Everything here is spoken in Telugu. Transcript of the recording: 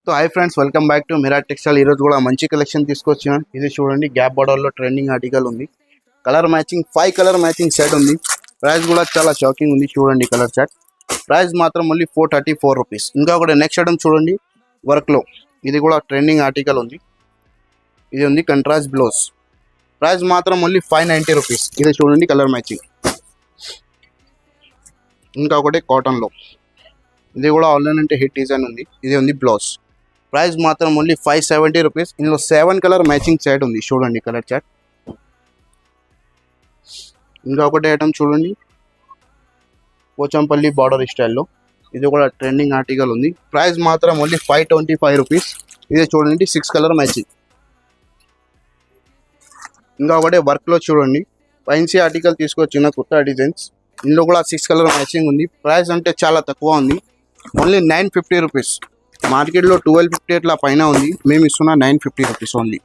So hi friends, welcome back to Mira textile. ఈరోజు కూడా మంచి కలెక్షన్ తీసుకొచ్చాను. ఇది చూడండి, గ్యాప్ బార్డర్లో ట్రెండింగ్ ఆర్టికల్ ఉంది. Colour matching 5 colour matching set ఉంది. ప్రైస్ కూడా చాలా షాకింగ్ ఉంది. చూడండి కలర్ చార్ట్. ప్రైస్ మాత్రం మళ్ళీ 434 రూపీస్. ఇంకా ఒకటి నెక్స్ట్ ఐటమ్ చూడండి, వర్క్లో. ఇది కూడా ట్రెండింగ్ ఆర్టికల్ ఉంది. ఇది ఉంది కంట్రాస్ట్ బ్లౌజ్. ప్రైస్ మాత్రం మళ్ళీ 590 రూపీస్. ఇది చూడండి కలర్ మ్యాచింగ్. ఇంకా ఒకటి కాటన్లో. ఇది కూడా ఆన్లైన్ అంటే హిట్ డిజైన్ ఉంది. ఇది ఉంది బ్లౌజ్. ప్రైస్ మాత్రం ఓన్లీ 570 రూపీస్. ఇందులో 7 కలర్ మ్యాచింగ్ సెట్ ఉంది. చూడండి కలర్ చార్ట్. ఇంకా ఒకటి ఐటమ్ చూడండి, పోచంపల్లి బార్డర్ స్టైల్లో. ఇది కూడా ట్రెండింగ్ ఆర్టికల్ ఉంది. ప్రైస్ మాత్రం ఓన్లీ 525 రూపీస్. ఇది చూడండి 6 కలర్ మ్యాచింగ్. ఇంకా ఒకటి వర్క్లో చూడండి, ఫైన్సీ ఆర్టికల్ తీసుకొచ్చిన కొత్త డిజైన్స్. ఇందులో కూడా 6 కలర్ మ్యాచింగ్ ఉంది. ప్రైస్ అంటే చాలా తక్కువ ఉంది, ఓన్లీ 950 రూపీస్. మార్కెట్లో 1250 అట్లా పైన ఉంది. మేము ఇస్తున్న 950 రూపీస్ ఓన్లీ.